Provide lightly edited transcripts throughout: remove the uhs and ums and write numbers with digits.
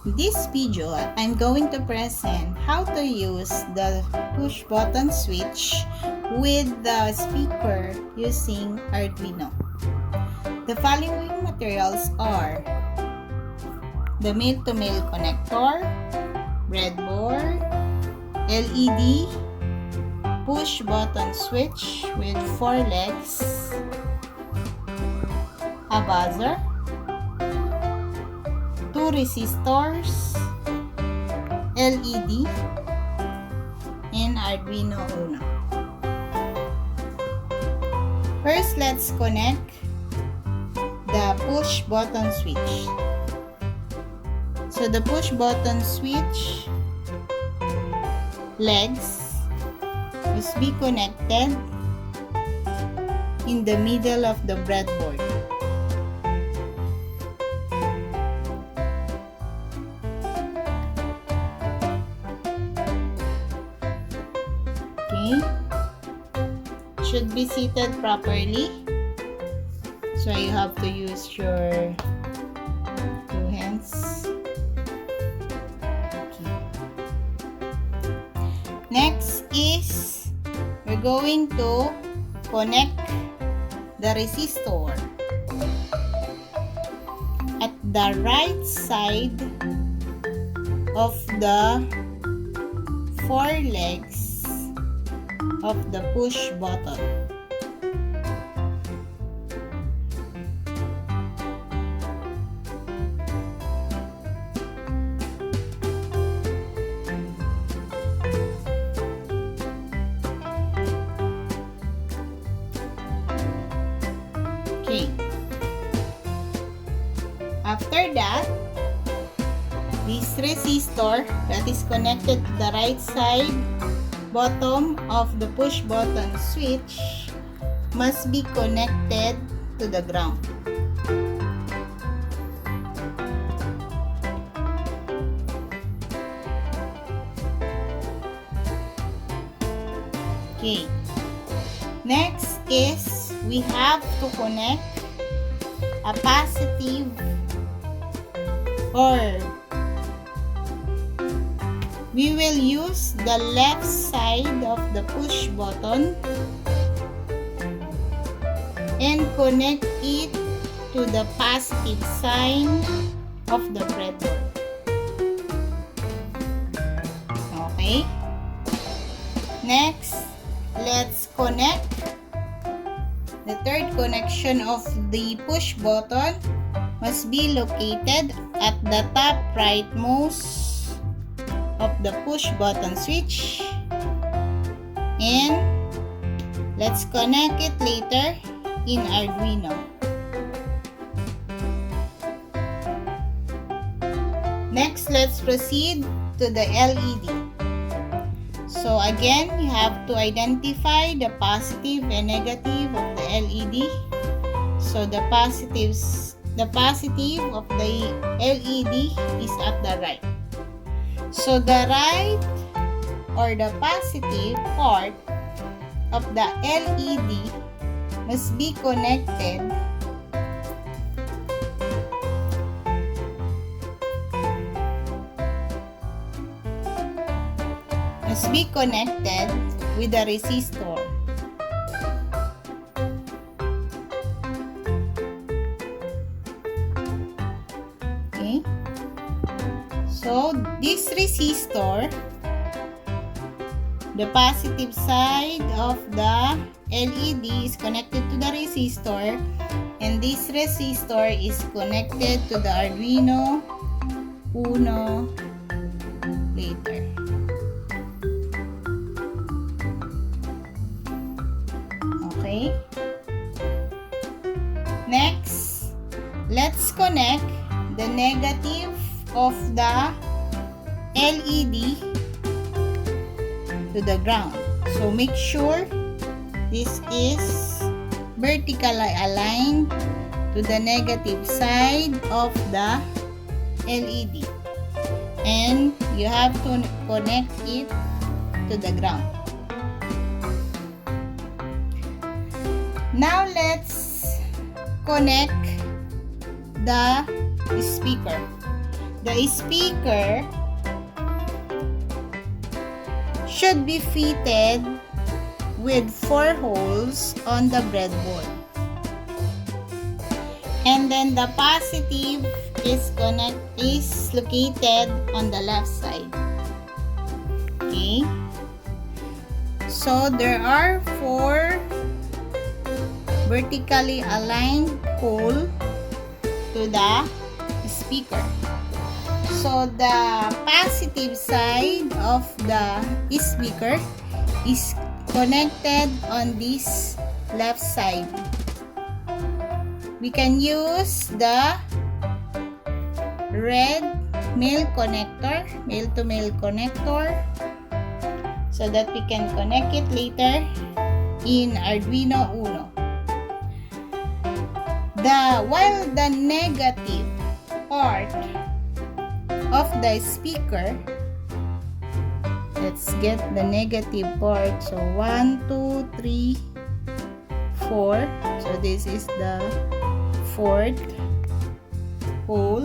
In this video, I'm going to present how to use the push button switch with the speaker using Arduino. The following materials are the male-to-male connector, breadboard, LED, push button switch with 4 legs, a buzzer, 2 resistors, LED, and Arduino Uno. First, let's connect the push button switch. So the push button switch legs must be connected in the middle of the breadboard. Should be seated properly, so you have to use your 2 hands. Okay. Next is we're going to connect the resistor at the right side of the 4 legs of the push button. Okay. After that, this resistor that is connected to the right side bottom of the push button switch must be connected to the ground. Okay. Next is we have to connect a positive or we will use the left side of the push button and connect it to the positive sign of the breadboard. Okay. Next, let's connect the third connection of the push button must be located at the top rightmost of the push button switch, and let's connect it later in Arduino. Next, let's proceed to the LED. So again, you have to identify the positive and negative of the LED. So the positive of the LED is at the right. So the right or the positive part of the LED must be connected with the resistor. Okay. So this resistor, the positive side of the LED is connected to the resistor, and this resistor is connected to the Arduino Uno later. Okay. Next, let's connect the negative of the LED to the ground. So make sure this is vertically aligned to the negative side of the LED, and you have to connect it to the ground. Now let's connect the speaker. the speaker should be fitted with 4 holes on the breadboard. And then the positive is located on the left side. Okay. So there are 4 vertically aligned holes to the speaker. So the positive side of the speaker is connected on this left side. We can use the red male to male connector, so that we can connect it later in Arduino Uno. While the negative part of the speaker, let's get the negative part. So 1, 2, 3, 4. So this is the 4th hole.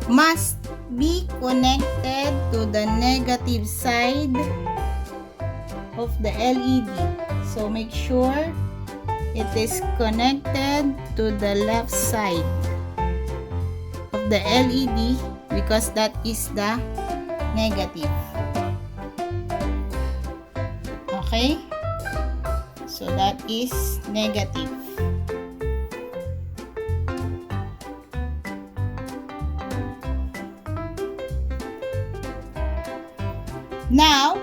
Must be connected to the negative side of the LED. So make sure it is connected to the left side of the LED, because that is the negative. Okay? So that is negative. Now,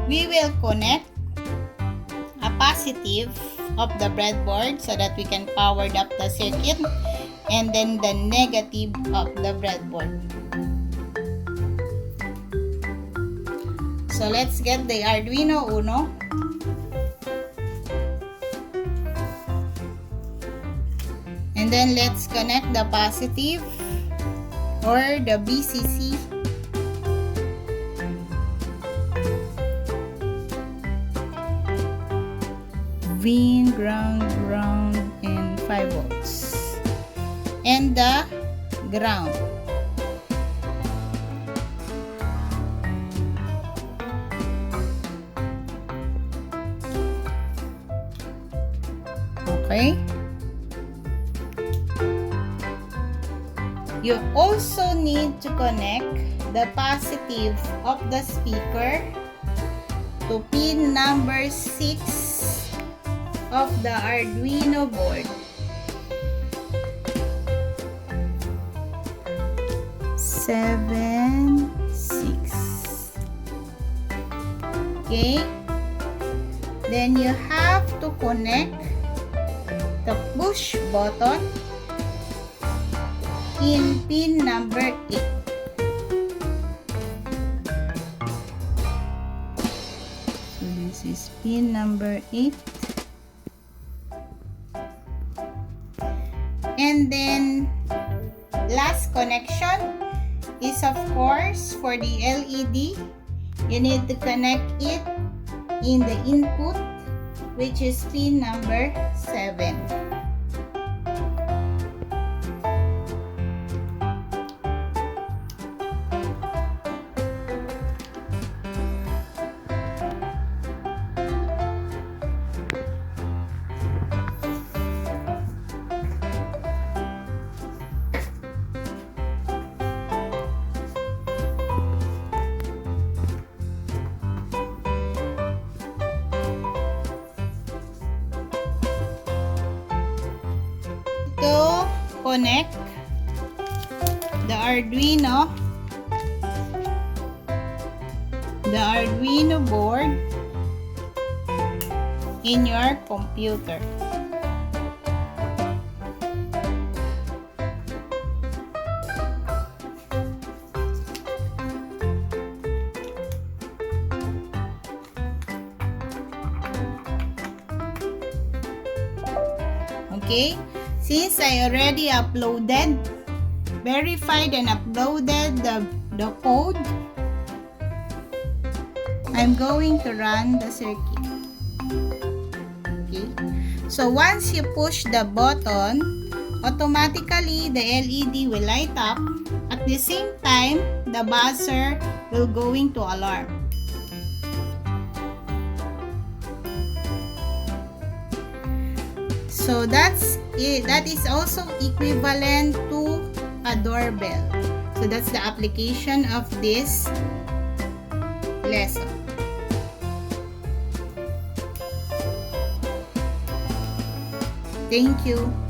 we will connect a positive of the breadboard so that we can power up the circuit, and then the negative of the breadboard. So let's get the Arduino Uno. And then let's connect the positive or the VCC. VIN, ground, and 5 volts. And the ground. Okay. You also need to connect the positive of the speaker to pin number 6 of the Arduino board. 7, 6. Okay. Then you have to connect the push button in pin number 8. So this is pin number 8. And then last connection is of course for the LED. You need to connect it in the input, which is pin number 7. To connect the Arduino board in your computer. Okay, since I already verified and uploaded the code, I'm going to run the circuit. Okay, so once you push the button automatically the LED will light up. At the same time, the buzzer will going to alarm. So that's it. That is also equivalent to a doorbell. So that's the application of this lesson. Thank you.